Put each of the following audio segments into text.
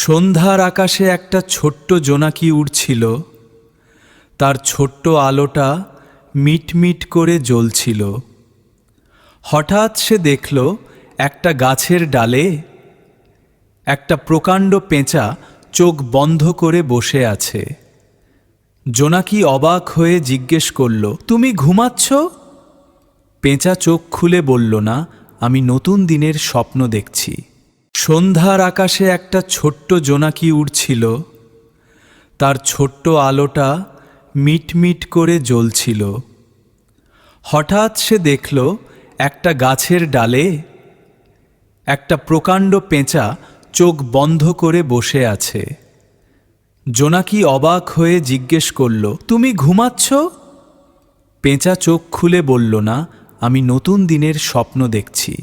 সন্ধ্যার আকাশে একটা ছোট্ট জোনাকি উড়ছিল। তার ছোট্ট আলোটা মিটমিট করে জ্বলছিল। হঠাৎ সে দেখল একটা গাছের ডালে একটা প্রকাণ্ড পেঁচা চোখ বন্ধ করে বসে আছে। জোনাকি অবাক হয়ে জিজ্ঞেস করল, তুমি ঘুমাচ্ছ? পেঁচা চোখ খুলে বলল, না, আমি নতুন দিনের স্বপ্ন দেখছি। সন্ধ্যার আকাশে একটা ছোট্ট জোনাকি উড়ছিল। তার ছোট্ট আলোটা মিটমিট করে জ্বলছিল। হঠাৎ সে দেখল একটা গাছের ডালে একটা প্রকাণ্ড পেঁচা চোখ বন্ধ করে বসে আছে। জোনাকি অবাক হয়ে জিজ্ঞেস করল, তুমি ঘুমাচ্ছ? পেঁচা চোখ খুলে বলল, না, আমি নতুন দিনের স্বপ্ন দেখছি।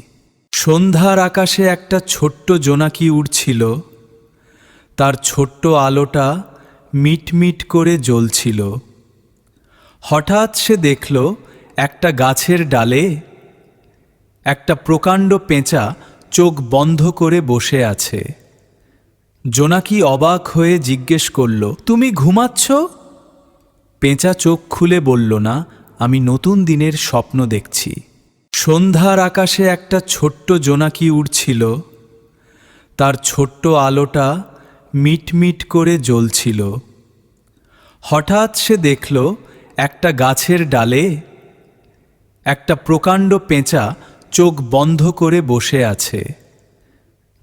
সন্ধ্যার আকাশে একটা ছোট্ট জোনাকি উড়ছিল। তার ছোট্ট আলোটা মিটমিট করে জ্বলছিল। হঠাৎ সে দেখল একটা গাছের ডালে একটা প্রকাণ্ড পেঁচা চোখ বন্ধ করে বসে আছে। জোনাকি অবাক হয়ে জিজ্ঞেস করল, তুমি ঘুমাচ্ছ? পেঁচা চোখ খুলে বলল, না, আমি নতুন দিনের স্বপ্ন দেখছি। সন্ধ্যার আকাশে একটা ছোট্ট জোনাকি উড়ছিল। তার ছোট্ট আলোটা মিটমিট করে জ্বলছিল। হঠাৎ সে দেখল একটা গাছের ডালে একটা প্রকাণ্ড পেঁচা চোখ বন্ধ করে বসে আছে।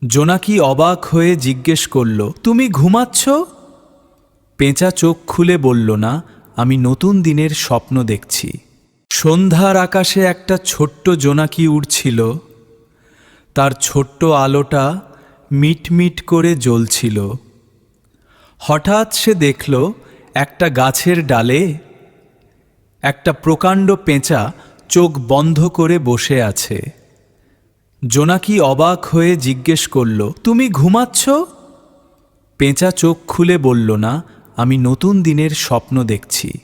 জোনাকি অবাক হয়ে জিজ্ঞেস করল, তুমি ঘুমাচ্ছ? পেঁচা চোখ খুলে বলল, না, আমি নতুন দিনের স্বপ্ন দেখছি। সন্ধ্যার আকাশে একটা ছোট্ট জোনাকি উড়ছিল। তার ছোট্ট আলোটা মিটমিট করে জ্বলছিল। হঠাৎ সে দেখল একটা গাছের ডালে একটা প্রকাণ্ড পেঁচা চোখ বন্ধ করে বসে আছে। জোনাকি অবাক হয়ে জিজ্ঞেস করল, তুমি ঘুমাচ্ছ? পেঁচা চোখ খুলে বলল, না, আমি নতুন দিনের স্বপ্ন দেখছি।